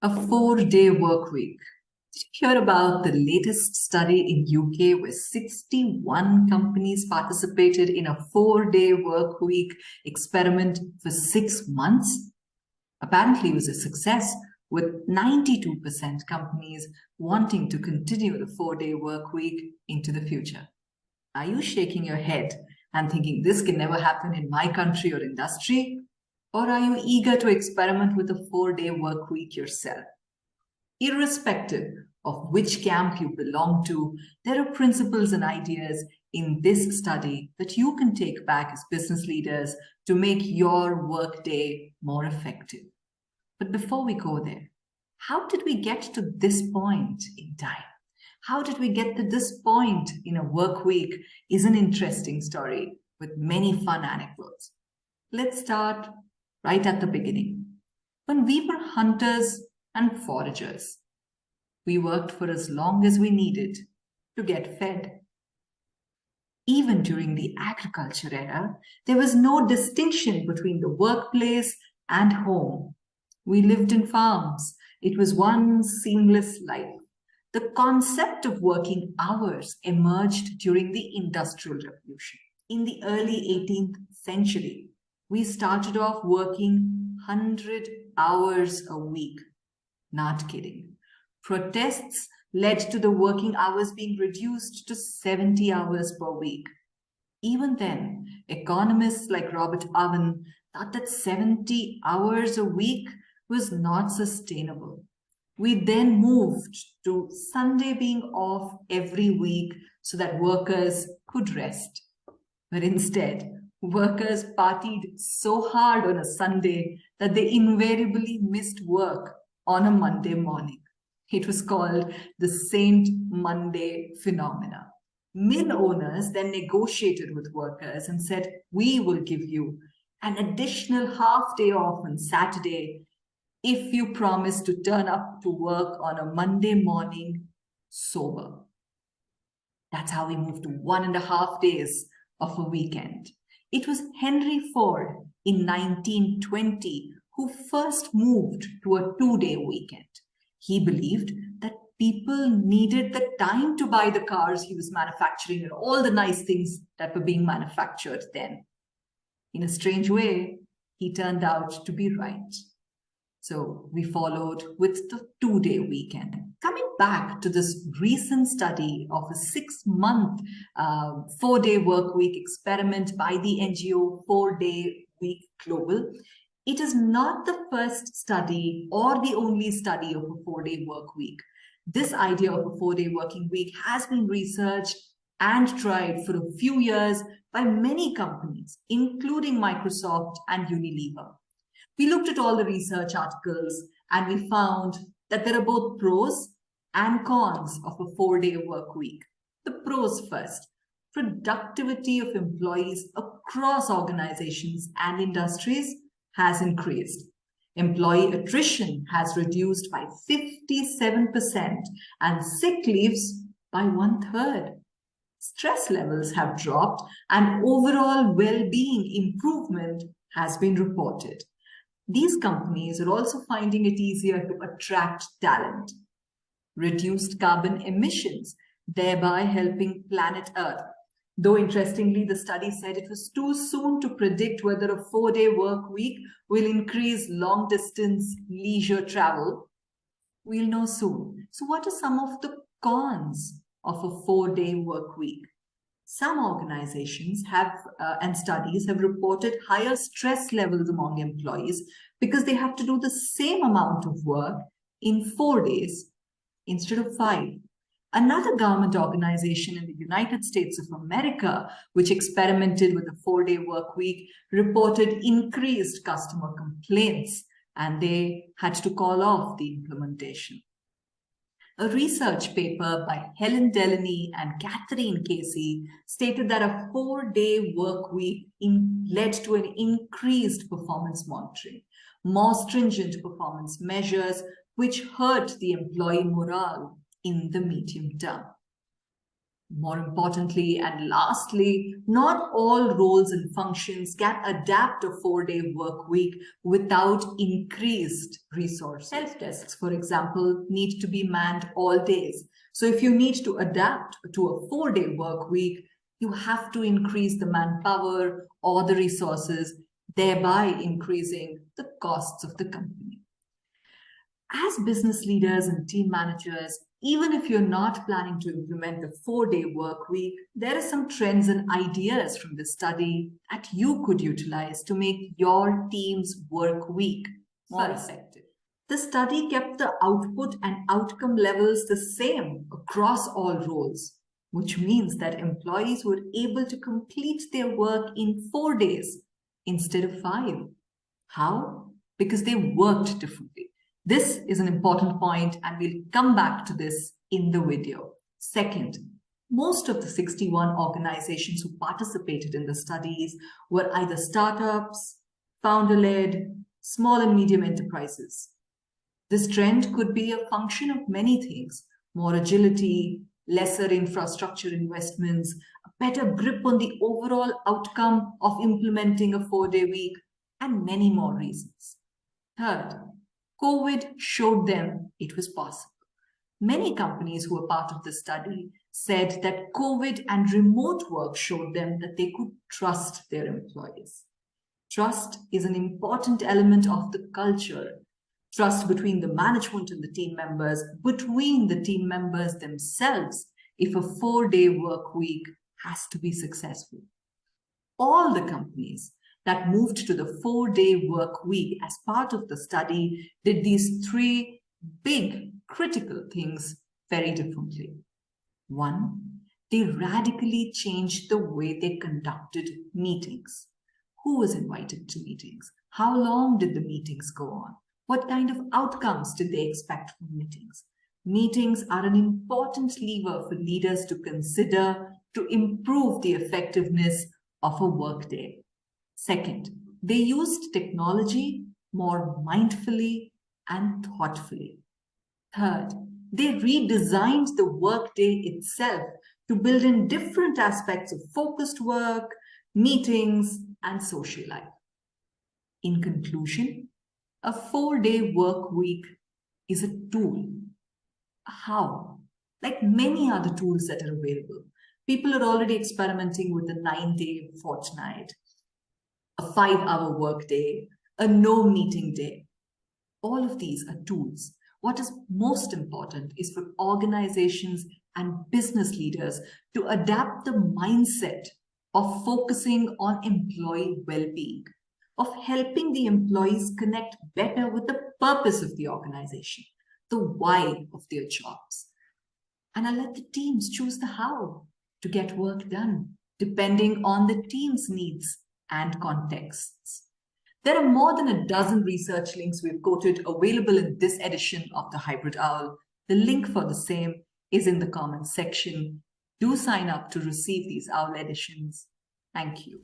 A 4-day work week. Did you hear about the latest study in UK where 61 companies participated in a 4-day work week experiment for 6 months? Apparently it was a success, with 92% companies wanting to continue the 4-day work week into the future. Are you shaking your head and thinking this can never happen in my country or industry? Or are you eager to experiment with a 4-day work week yourself? Irrespective of which camp you belong to, there are principles and ideas in this study that you can take back as business leaders to make your workday more effective. But before we go there, how did we get to this point in time? How did we get to this point in a work week is an interesting story with many fun anecdotes. Let's start right at the beginning. When we were hunters and foragers, we worked for as long as we needed to get fed. Even during the agriculture era, there was no distinction between the workplace and home. We lived in farms. It was one seamless life. The concept of working hours emerged during the Industrial Revolution. In the early 18th century, we started off working 100 hours a week. Not kidding. Protests led to the working hours being reduced to 70 hours per week. Even then, economists like Robert Owen thought that 70 hours a week was not sustainable. We then moved to Sunday being off every week so that workers could rest. But instead, workers partied so hard on a Sunday that they invariably missed work on a Monday morning. It was called the Saint Monday phenomena. Mill owners then negotiated with workers and said, we will give you an additional half day off on Saturday if you promise to turn up to work on a Monday morning sober. That's how we moved to 1.5 days of a weekend. It was Henry Ford in 1920 who first moved to a 2-day weekend. He believed that people needed the time to buy the cars he was manufacturing and all the nice things that were being manufactured then. In a strange way, he turned out to be right. So we followed with the 2-day weekend. Coming back to this recent study of a 6-month 4-day work week experiment by the NGO 4-Day Week Global, it is not the first study or the only study of a 4-day work week. This idea of a 4-day working week has been researched and tried for a few years by many companies, including Microsoft and Unilever. We looked at all the research articles and we found that there are both pros and cons of a 4-day work week. The pros first. Productivity of employees across organizations and industries has increased. Employee attrition has reduced by 57% and sick leaves by 1/3. Stress levels have dropped and overall well-being improvement has been reported. These companies are also finding it easier to attract talent. Reduced carbon emissions, thereby helping planet Earth. Though interestingly, the study said it was too soon to predict whether a 4-day work week will increase long-distance leisure travel. We'll know soon. So what are some of the cons of a 4-day work week? Some organizations and studies have reported higher stress levels among employees because they have to do the same amount of work in 4 days instead of 5. Another government organization in the United States of America, which experimented with a 4-day work week, reported increased customer complaints, and they had to call off the implementation. A research paper by Helen Delaney and Catherine Casey stated that a 4-day work week led to an increased performance monitoring, more stringent performance measures, which hurt the employee morale in the medium term. More importantly and lastly, not all roles and functions can adapt a 4-day work week without increased resources. Help desks, for example, need to be manned all days. So if you need to adapt to a 4-day work week, you have to increase the manpower or the resources, thereby increasing the costs of the company. As business leaders and team managers, even if you're not planning to implement the 4-day work week, there are some trends and ideas from the study that you could utilize to make your team's work week more effective. The study kept the output and outcome levels the same across all roles, which means that employees were able to complete their work in 4 days instead of 5. How? Because they worked differently. This is an important point, and we'll come back to this in the video. Second, most of the 61 organizations who participated in the studies were either startups, founder-led, small and medium enterprises. This trend could be a function of many things: more agility, lesser infrastructure investments, a better grip on the overall outcome of implementing a 4-day week, and many more reasons. Third, COVID showed them it was possible. Many companies who were part of the study said that COVID and remote work showed them that they could trust their employees. Trust is an important element of the culture. Trust between the management and the team members, between the team members themselves, if a 4-day work week has to be successful. All the companies that moved to the 4-day work week as part of the study did these 3 big critical things very differently. 1, they radically changed the way they conducted meetings. Who was invited to meetings? How long did the meetings go on? What kind of outcomes did they expect from meetings? Meetings are an important lever for leaders to consider to improve the effectiveness of a workday. Second, they used technology more mindfully and thoughtfully. Third, they redesigned the workday itself to build in different aspects of focused work, meetings, and social life. In conclusion, a 4-day work week is a tool. How? Like many other tools that are available, people are already experimenting with a 9-day fortnight, a 5-hour workday, a no meeting day. All of these are tools. What is most important is for organizations and business leaders to adapt the mindset of focusing on employee well-being, of helping the employees connect better with the purpose of the organization, the why of their jobs. And I'll let the teams choose the how to get work done, depending on the team's needs and contexts. There are more than a dozen research links we've quoted available in this edition of the Hybrid Owl. The link for the same is in the comments section. Do sign up to receive these Owl editions. Thank you.